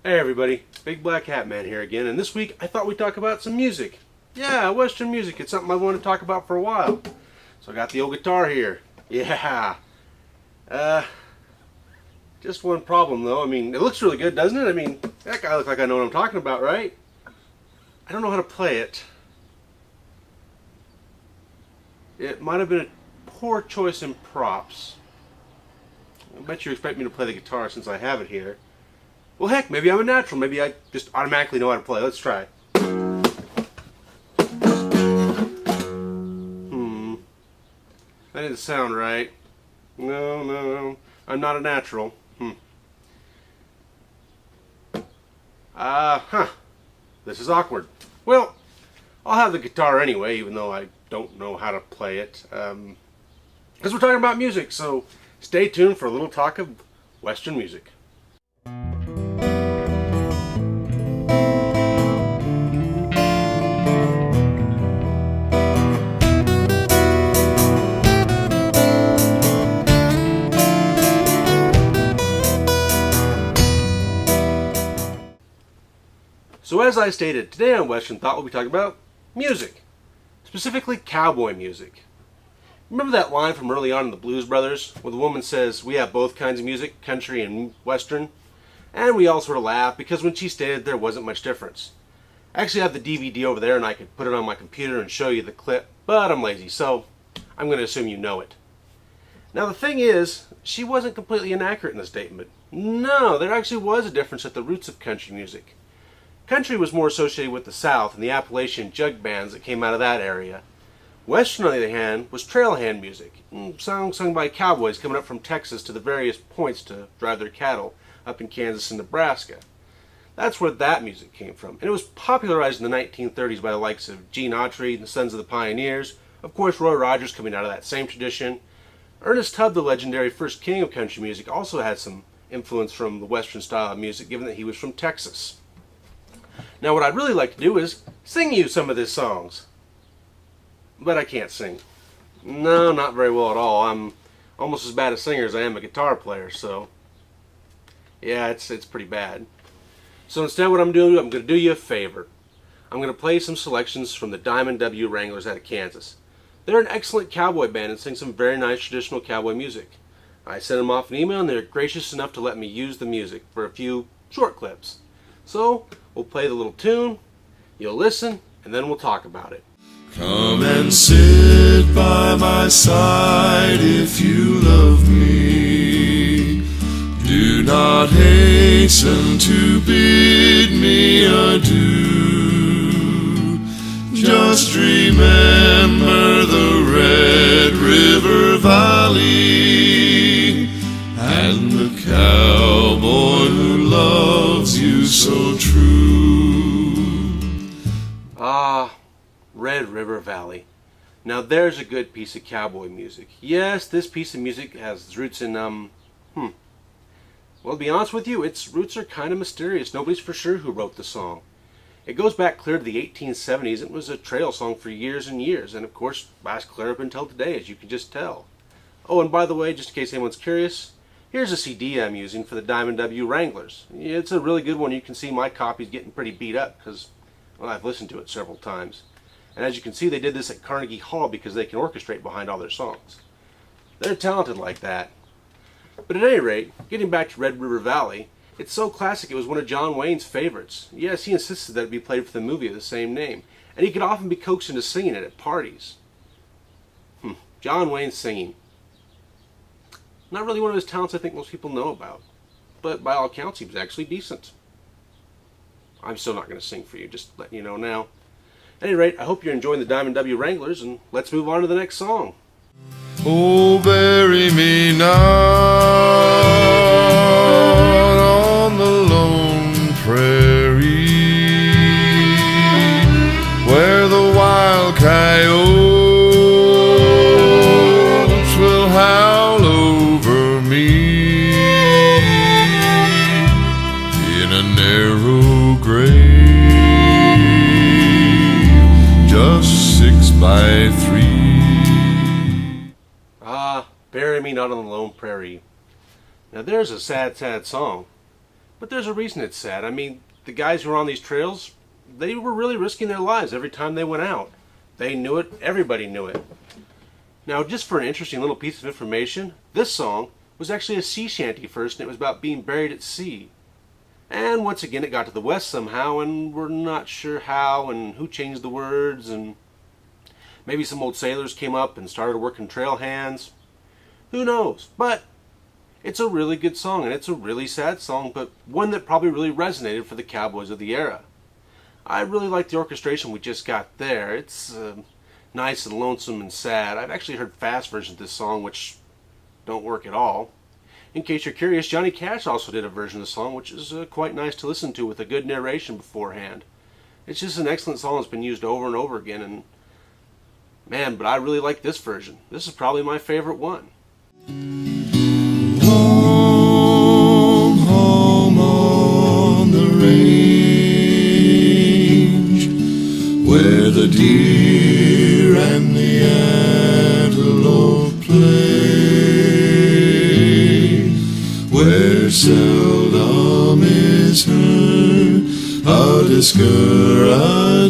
Hey everybody, BigBlackHatMan here again, and this week I thought we'd talk about some music. Yeah, Western music. It's something I wanted to talk about for a while. So I got the old guitar here. Yeah. Just one problem though. I mean, it looks really good, doesn't it? I mean, heck, I look like I know what I'm talking about, right? I don't know how to play it. It might have been a poor choice in props. I bet you expect me to play the guitar since I have it here. Well, heck, maybe I'm a natural. Maybe I just automatically know how to play. Let's try. That didn't sound right. No. I'm not a natural. This is awkward. Well, I'll have the guitar anyway, even though I don't know how to play it. Because we're talking about music, so stay tuned for a little talk of Western music. So as I stated, today on Western Thought we'll be talking about music. Specifically cowboy music. Remember that line from early on in the Blues Brothers where the woman says, "We have both kinds of music, country and Western"? And we all sort of laughed because when she stated there wasn't much difference. I actually have the DVD over there and I could put it on my computer and show you the clip, but I'm lazy, so I'm going to assume you know it. Now the thing is, she wasn't completely inaccurate in the statement. No, there actually was a difference at the roots of country music. Country was more associated with the South and the Appalachian jug bands that came out of that area. Western, on the other hand, was trailhand music, songs sung by cowboys coming up from Texas to the various points to drive their cattle up in Kansas and Nebraska. That's where that music came from, and it was popularized in the 1930s by the likes of Gene Autry and the Sons of the Pioneers, of course Roy Rogers coming out of that same tradition. Ernest Tubb, the legendary first king of country music, also had some influence from the Western style of music, given that he was from Texas. Now what I'd really like to do is sing you some of these songs. But I can't sing. No, not very well at all. I'm almost as bad a singer as I am a guitar player, so yeah, it's pretty bad. So instead what I'm doing, I'm going to do you a favor. I'm going to play some selections from the Diamond W Wranglers out of Kansas. They're an excellent cowboy band and sing some very nice traditional cowboy music. I sent them off an email and they're gracious enough to let me use the music for a few short clips. So we'll play the little tune, you'll listen, and then we'll talk about it. Come and sit by my side if you love me. Do not hasten to bid me adieu. Just remember the Red River Valley and the cowboy who loves you so true. Red River Valley. Now there's a good piece of cowboy music. Yes, this piece of music has its roots in, well, to be honest with you, its roots are kind of mysterious. Nobody's for sure who wrote the song. It goes back clear to the 1870s. It was a trail song for years and years, and of course, lasts clear up until today, as you can just tell. Oh, and by the way, just in case anyone's curious, here's a CD I'm using for the Diamond W Wranglers. It's a really good one. You can see my copy's getting pretty beat up because, well, I've listened to it several times. And as you can see, they did this at Carnegie Hall because they can orchestrate behind all their songs. They're talented like that. But at any rate, getting back to Red River Valley, it's so classic it was one of John Wayne's favorites. Yes, he insisted that it be played for the movie of the same name, and he could often be coaxed into singing it at parties. John Wayne's singing. Not really one of his talents I think most people know about, but by all accounts he was actually decent. I'm still not going to sing for you, just letting you know now. At any rate, I hope you're enjoying the Diamond W Wranglers, and let's move on to the next song. Oh, bury me not on the lone prairie, where the wild coyotes will howl over me in a narrow grave. Just 6x3. Bury Me Not on the Lone Prairie. Now there's a sad, sad song. But there's a reason it's sad. I mean, the guys who were on these trails, they were really risking their lives every time they went out. They knew it, everybody knew it. Now, just for an interesting little piece of information, this song was actually a sea shanty first, and it was about being buried at sea. And once again, it got to the West somehow, and we're not sure how and who changed the words, and maybe some old sailors came up and started working trail hands. Who knows? But it's a really good song, and it's a really sad song, but one that probably really resonated for the cowboys of the era. I really like the orchestration we just got there. It's nice and lonesome and sad. I've actually heard fast versions of this song, which don't work at all. In case you're curious, Johnny Cash also did a version of the song, which is quite nice to listen to with a good narration beforehand. It's just an excellent song that's been used over and over again, and man, but I really like this version. This is probably my favorite one. Home, home on the range, where the deer and the antelope play, where seldom is heard a discouraging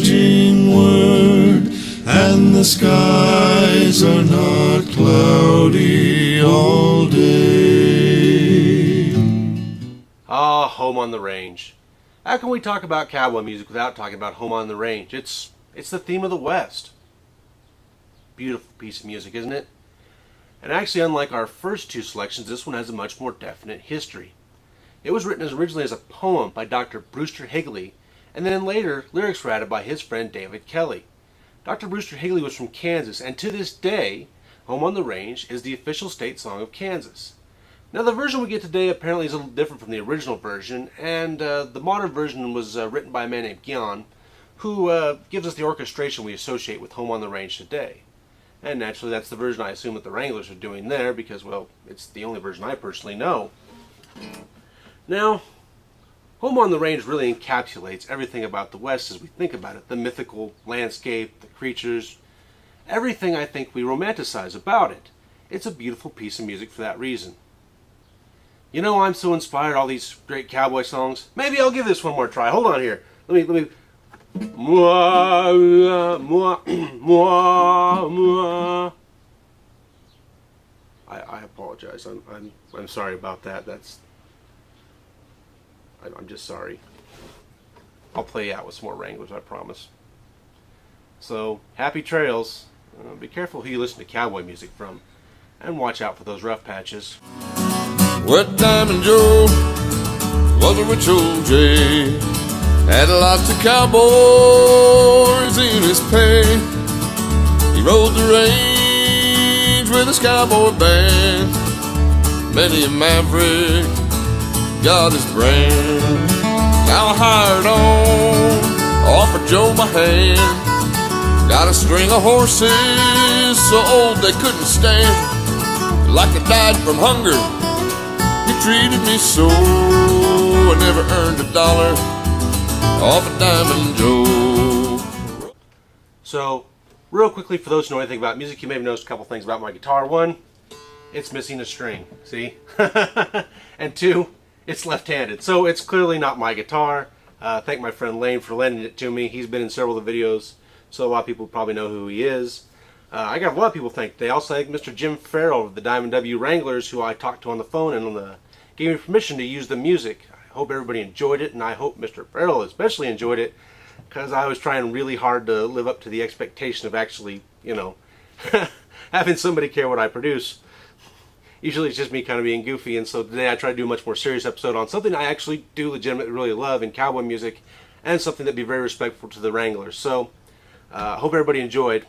word, and the skies are not cloudy all day. Ah, Home on the Range. How can we talk about cowboy music without talking about Home on the Range? It's the theme of the West. Beautiful piece of music, isn't it? And actually, unlike our first two selections, this one has a much more definite history. It was written originally as a poem by Dr. Brewster Higley, and then later lyrics were added by his friend David Kelly. Dr. Brewster Higley was from Kansas, and to this day, Home on the Range is the official state song of Kansas. Now, the version we get today apparently is a little different from the original version, and the modern version was written by a man named Gyan, who gives us the orchestration we associate with Home on the Range today. And naturally, that's the version I assume that the Wranglers are doing there, because, well, it's the only version I personally know. Now, Home on the Range really encapsulates everything about the West as we think about it. The mythical landscape, the creatures, everything I think we romanticize about it. It's a beautiful piece of music for that reason. You know, I'm so inspired, all these great cowboy songs. Maybe I'll give this one more try. Hold on here. Let me. Mwah, mwah, mwah, mwah. I apologize. I'm sorry about that. I'm just sorry. I'll play out with some more Wranglers, I promise. So, happy trails. Be careful who you listen to cowboy music from. And watch out for those rough patches. Wet Diamond Joe was a rich old Jay, had lots of cowboys in his pay. He rode the range with his cowboy band. Many a maverick got his brand. Now I hired on, offered Joe my hand. Got a string of horses so old they couldn't stand. Like I died from hunger, he treated me so. I never earned $1 off a Diamond Joe. So, real quickly, for those who know anything about music, you may have noticed a couple things about my guitar. One, it's missing a string, see? And two, it's left-handed, so it's clearly not my guitar. Thank my friend Lane for lending it to me. He's been in several of the videos, so a lot of people probably know who he is. I got a lot of people to thank today. Also thank Mr. Jim Farrell of the Diamond W Wranglers, who I talked to on the phone and gave me permission to use the music. I hope everybody enjoyed it, and I hope Mr. Farrell especially enjoyed it, because I was trying really hard to live up to the expectation of actually, having somebody care what I produce. Usually it's just me kind of being goofy, and so today I try to do a much more serious episode on something I actually do legitimately really love in cowboy music, and something that'd be very respectful to the Wranglers. So, hope everybody enjoyed.